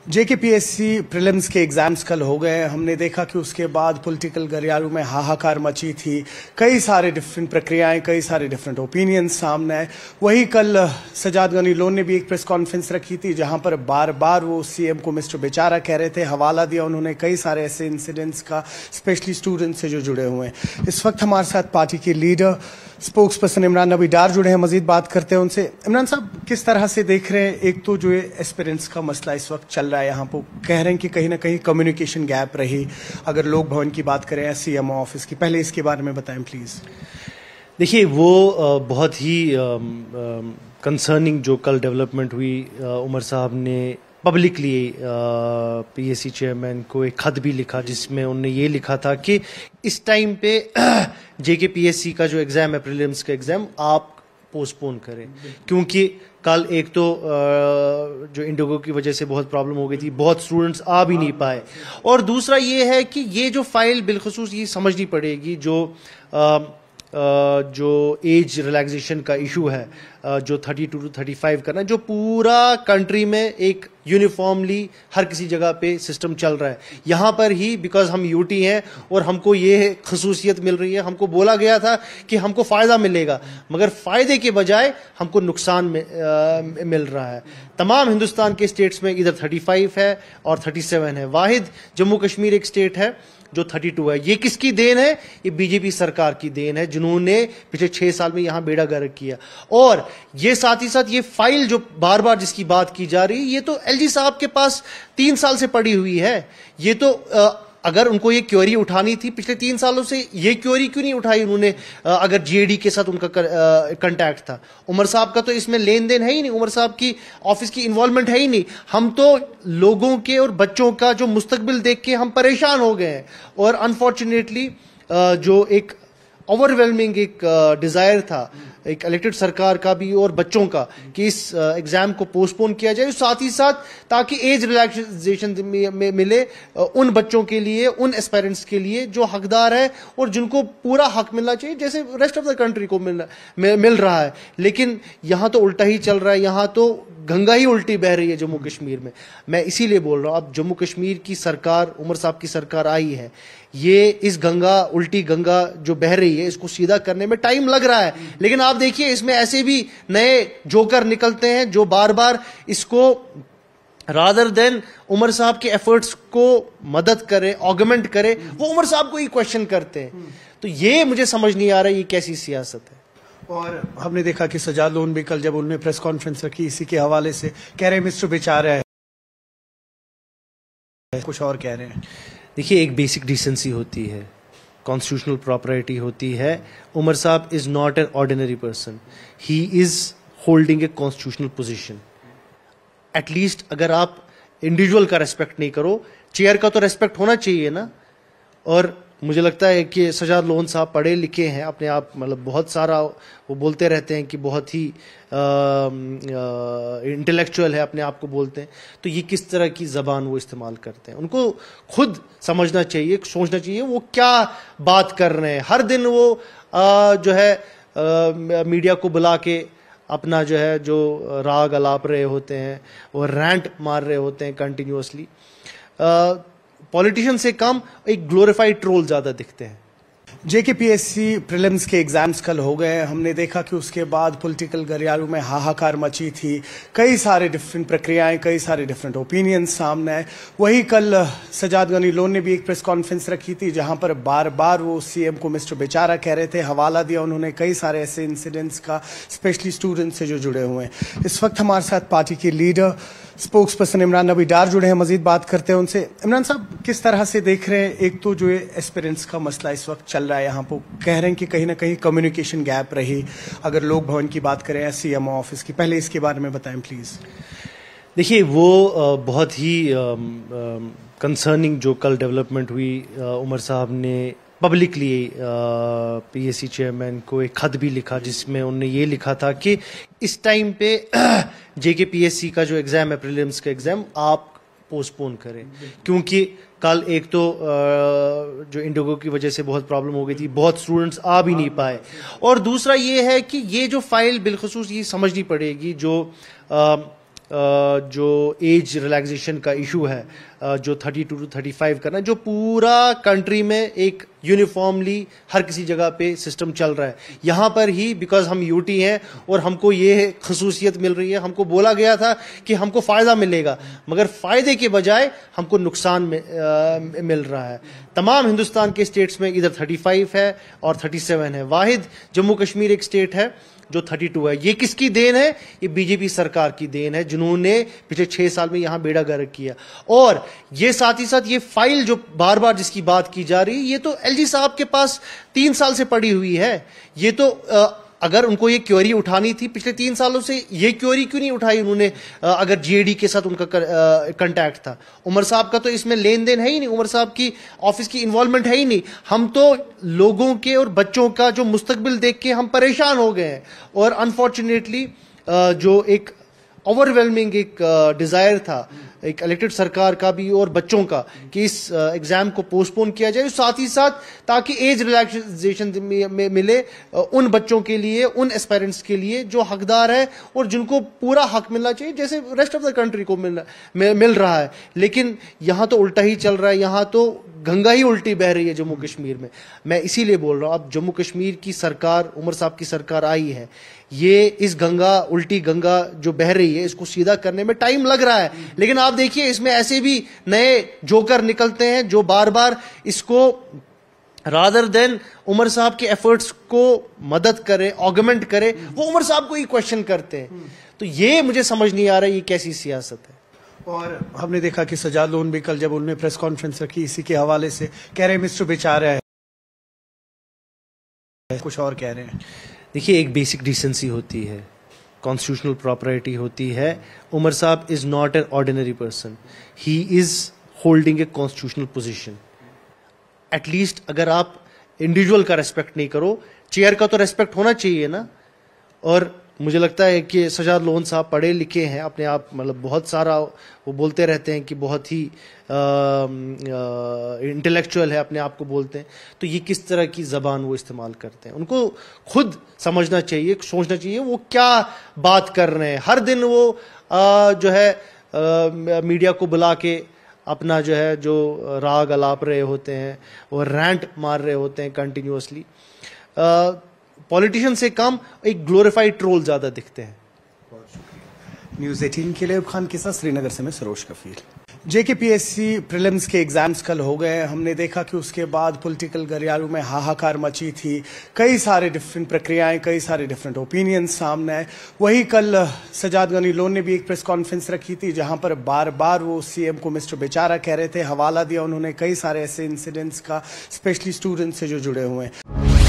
JKPSC prelims के exams कल हो गए। हमने देखा कि उसके बाद पॉलिटिकल गलियारों में हाहाकार मची थी। कई सारे डिफरेंट प्रक्रियाएं, कई सारे डिफरेंट ओपिनियंस सामने आए। वही कल सजाद गनी लोन ने भी एक प्रेस कॉन्फ्रेंस रखी थी जहां पर बार बार वो सीएम को मिस्टर बेचारा कह रहे थे। हवाला दिया उन्होंने कई सारे ऐसे इंसिडेंट्स का, स्पेशली स्टूडेंट्स से जो जुड़े हुए हैं। इस वक्त हमारे साथ पार्टी के लीडर स्पोक्स पर्सन इमरान नबी डार जुड़े हैं। मजीद बात करते हैं उनसे। इमरान साहब, किस तरह से देख रहे हैं, एक तो जो एस्पिरेंट्स का मसला इस वक्त चल रहा है, यहाँ पर कह रहे हैं कि कहीं ना कहीं कम्युनिकेशन गैप रही। अगर लोक भवन की बात करें या सीएमओ ऑफिस की, पहले इसके बारे में बताएं प्लीज। देखिए, वो बहुत ही कंसर्निंग जो कल डेवलपमेंट हुई, उमर साहब ने पब्लिकली पीएससी चेयरमैन को एक खत भी लिखा जिसमें उन्होंने ये लिखा था कि इस टाइम पे जेकेपीएससी का जो एग्ज़ाम है, प्रीलिम्स का एग्ज़ाम, आप पोस्टपोन करें, क्योंकि कल एक तो जो इंडिगो की वजह से बहुत प्रॉब्लम हो गई थी, बहुत स्टूडेंट्स आ भी नहीं पाए, और दूसरा ये है कि ये जो फाइल बिलखसूस ये समझनी पड़ेगी जो एज रिलैक्सेशन का इशू है, जो 32 टू 35 करना, जो पूरा कंट्री में एक यूनिफॉर्मली हर किसी जगह पे सिस्टम चल रहा है। यहाँ पर ही बिकॉज हम यूटी हैं और हमको ये खसूसियत मिल रही है, हमको बोला गया था कि हमको फ़ायदा मिलेगा, मगर फ़ायदे के बजाय हमको नुकसान मिल रहा है। तमाम हिंदुस्तान के स्टेट्स में इधर 35 है और 37 है। वाहिद जम्मू कश्मीर एक स्टेट है जो 32 है। ये किसकी देन है? ये बीजेपी सरकार की देन है, जिन्होंने पिछले 6 साल में यहां बेड़ा गर्क किया। और ये साथ ही साथ ये फाइल जो बार बार जिसकी बात की जा रही है, ये तो एलजी साहब के पास 3 साल से पड़ी हुई है। ये तो अगर उनको ये क्वेरी उठानी थी पिछले 3 सालों से, ये क्वेरी क्यों नहीं उठाई उन्होंने? अगर जीएडी के साथ उनका कांटेक्ट था। उमर साहब का तो इसमें लेन देन है ही नहीं, उमर साहब की ऑफिस की इन्वॉल्वमेंट है ही नहीं। हम तो लोगों के और बच्चों का जो मुस्तकबिल देख के हम परेशान हो गए हैं, और अनफॉर्चुनेटली जो एक ओवरवेलमिंग एक डिजायर था एक इलेक्टेड सरकार का भी और बच्चों का कि इस एग्जाम को पोस्टपोन किया जाए, साथ ही साथ ताकि एज रिलैक्सेशन मिले उन बच्चों के लिए, उन एस्पायरेंट्स के लिए जो हकदार है और जिनको पूरा हक मिलना चाहिए, जैसे रेस्ट ऑफ द कंट्री को मिल रहा है। लेकिन यहां तो उल्टा ही चल रहा है, यहां तो गंगा ही उल्टी बह रही है जम्मू कश्मीर में। मैं इसीलिए बोल रहा हूं, अब जम्मू कश्मीर की सरकार, उमर साहब की सरकार आई है, ये इस गंगा, उल्टी गंगा जो बह रही है, इसको सीधा करने में टाइम लग रहा है। लेकिन आप देखिए, इसमें ऐसे भी नए जोकर निकलते हैं जो बार बार इसको रादर देन उमर साहब के एफर्ट्स को मदद करे, ऑगमेंट करे, वो उमर साहब को ही क्वेश्चन करते हैं। तो ये मुझे समझ नहीं आ रहा है, ये कैसी सियासत है। और हमने देखा कि सजाद लोन भी कल जब उन्होंने प्रेस कॉन्फ्रेंस रखी, इसी के हवाले से कह रहे हैं मिस्टर बेचारा है, कुछ और कह रहे हैं। देखिए, एक बेसिक डिसेंसी होती है, कॉन्स्टिट्यूशनल प्रॉपर्टी होती है। उमर साहब is not an ordinary person, he is holding a constitutional position. At least अगर आप इंडिविजुअल का रेस्पेक्ट नहीं करो, चेयर का तो रेस्पेक्ट होना चाहिए ना। और मुझे लगता है कि सजाद लोन साहब पढ़े लिखे हैं अपने आप, मतलब बहुत सारा वो बोलते रहते हैं कि बहुत ही इंटेलेक्चुअल है, अपने आप को बोलते हैं। तो ये किस तरह की जबान वो इस्तेमाल करते हैं, उनको खुद समझना चाहिए, सोचना चाहिए वो क्या बात कर रहे हैं। हर दिन वो जो है मीडिया को बुला के अपना जो है जो राग अलाप रहे होते हैं, वो रैंट मार रहे होते हैं कंटिन्यूअसली। पॉलिटिशियन से कम एक ग्लोरीफाइड ट्रोल ज्यादा दिखते हैं। जेकेपीएससी प्रीलिम्स के एग्जाम्स कल हो गए। हमने देखा कि उसके बाद पॉलिटिकल गलियारों में हाहाकार मची थी। कई सारे डिफरेंट प्रक्रियाएं, कई सारे डिफरेंट ओपिनियंस सामने आए। वही कल सजाद गनी लोन ने भी एक प्रेस कॉन्फ्रेंस रखी थी जहां पर बार बार वो सीएम को मिस्टर बेचारा कह रहे थे। हवाला दिया उन्होंने कई सारे ऐसे इंसिडेंट्स का, स्पेशली स्टूडेंट्स से जो जुड़े हुए हैं। इस वक्त हमारे साथ पार्टी के लीडर स्पोक्स पर्सन इमरान नबी डार जुड़े हैं। मजीद बात करते हैं उनसे। इमरान साहब, किस तरह से देख रहे हैं, एक तो जो एस्पिरेंट्स का मसला इस वक्त चल रहा है, यहाँ पर कह रहे हैं कि कहीं ना कहीं कम्युनिकेशन गैप रही। अगर लोक भवन की बात करें या सीएमओ ऑफिस की, पहले इसके बारे में बताएं प्लीज। देखिए, वो बहुत ही कंसर्निंग जो कल डेवलपमेंट हुई, उमर साहब ने पब्लिकली पीएससी चेयरमैन को एक खत भी लिखा जिसमें उन्होंने ये लिखा था कि इस टाइम पे जेकेपीएससी का जो एग्ज़ाम है, प्रीलिम्स का एग्ज़ाम, आप पोस्टपोन करें, क्योंकि कल एक तो जो इंडिगो की वजह से बहुत प्रॉब्लम हो गई थी, बहुत स्टूडेंट्स आ भी नहीं पाए, और दूसरा ये है कि ये जो फाइल बिलखसूस ये समझनी पड़ेगी जो एज रिलैक्सेशन का इशू है, जो 32 to 35 करना, जो पूरा कंट्री में एक यूनिफॉर्मली हर किसी जगह पे सिस्टम चल रहा है। यहाँ पर ही बिकॉज हम यूटी हैं और हमको ये खसूसियत मिल रही है, हमको बोला गया था कि हमको फ़ायदा मिलेगा, मगर फ़ायदे के बजाय हमको नुकसान मिल रहा है। तमाम हिंदुस्तान के स्टेट्स में इधर 35 है और 37 है, वाहिद जम्मू कश्मीर एक स्टेट है जो 32 है। ये किसकी देन है? ये बीजेपी सरकार की देन है, जिन्होंने पिछले 6 साल में यहां बेड़ा गर्क किया। और ये साथ ही साथ ये फाइल जो बार बार जिसकी बात की जा रही है, ये तो एलजी साहब के पास 3 साल से पड़ी हुई है। ये तो अगर उनको ये क्वेरी उठानी थी पिछले 3 सालों से, ये क्वेरी क्यों नहीं उठाई उन्होंने? अगर जीएडी के साथ उनका कांटेक्ट था। उमर साहब का तो इसमें लेन देन है ही नहीं, उमर साहब की ऑफिस की इन्वॉल्वमेंट है ही नहीं। हम तो लोगों के और बच्चों का जो मुस्तकबिल देख के हम परेशान हो गए हैं। और अनफॉर्चुनेटली जो एक ओवरवेलमिंग एक डिजायर था एक इलेक्टेड सरकार का भी और बच्चों का कि इस एग्जाम को पोस्टपोन किया जाए, साथ ही साथ ताकि एज रिलैक्सेशन मिले उन बच्चों के लिए, उन एस्पायरेंट्स के लिए जो हकदार है और जिनको पूरा हक मिलना चाहिए जैसे रेस्ट ऑफ द कंट्री को मिल रहा है। लेकिन यहां तो उल्टा ही चल रहा है, यहां तो गंगा ही उल्टी बह रही है जम्मू कश्मीर में। मैं इसीलिए बोल रहा हूं, अब जम्मू कश्मीर की सरकार, उमर साहब की सरकार आई है, ये इस गंगा, उल्टी गंगा जो बह रही है, इसको सीधा करने में टाइम लग रहा है। लेकिन आप देखिए इसमें ऐसे भी नए जोकर निकलते हैं जो बार बार इसको रादर देन उमर साहब के एफर्ट्स को मदद करे, ऑगमेंट करे, वो उमर साहब को ही क्वेश्चन करते हैं। तो ये मुझे समझ नहीं आ रहा है ये कैसी सियासत है। और हमने देखा कि सजाद लोन भी कल जब उन्होंने प्रेस कॉन्फ्रेंस रखी, इसी के हवाले से कह रहे हैं मिस्टर बेचारा है, कुछ और कह रहे हैं। देखिए, एक बेसिक डिसेंसी होती है, कॉन्स्टिट्यूशनल प्रॉपर्टी होती है। उमर साहब is not an ordinary person, he is holding a constitutional position. At least अगर आप इंडिविजुअल का रेस्पेक्ट नहीं करो, चेयर का तो रेस्पेक्ट होना चाहिए ना। और मुझे लगता है कि सजाद लोन साहब पढ़े लिखे हैं अपने आप, मतलब बहुत सारा वो बोलते रहते हैं कि बहुत ही इंटेलेक्चुअल है, अपने आप को बोलते हैं। तो ये किस तरह की जबान वो इस्तेमाल करते हैं, उनको खुद समझना चाहिए, सोचना चाहिए वो क्या बात कर रहे हैं। हर दिन वो जो है मीडिया को बुला के अपना जो है जो राग अलाप रहे होते हैं, वो रैंट मार रहे होते हैं कंटिन्यूअसली। पॉलिटिशियन से कम एक ग्लोरीफाइड ट्रोल ज्यादा दिखते हैं। न्यूज़ 18 के लिए खान के साथ श्रीनगर से मैं सरोज कफील। जेकेपीएससी प्रीलिम्स के एग्जाम्स कल हो गए। हमने देखा कि उसके बाद पॉलिटिकल गलियारों में हाहाकार मची थी, कई सारे डिफरेंट प्रक्रियाएं, कई सारे डिफरेंट ओपिनियंस सामने आए। वही कल सजाद गनी लोन ने भी एक प्रेस कॉन्फ्रेंस रखी थी जहां पर बार बार वो सीएम को मिस्टर बेचारा कह रहे थे। हवाला दिया उन्होंने कई सारे ऐसे इंसिडेंट्स का, स्पेशली स्टूडेंट्स से जो जुड़े हुए हैं।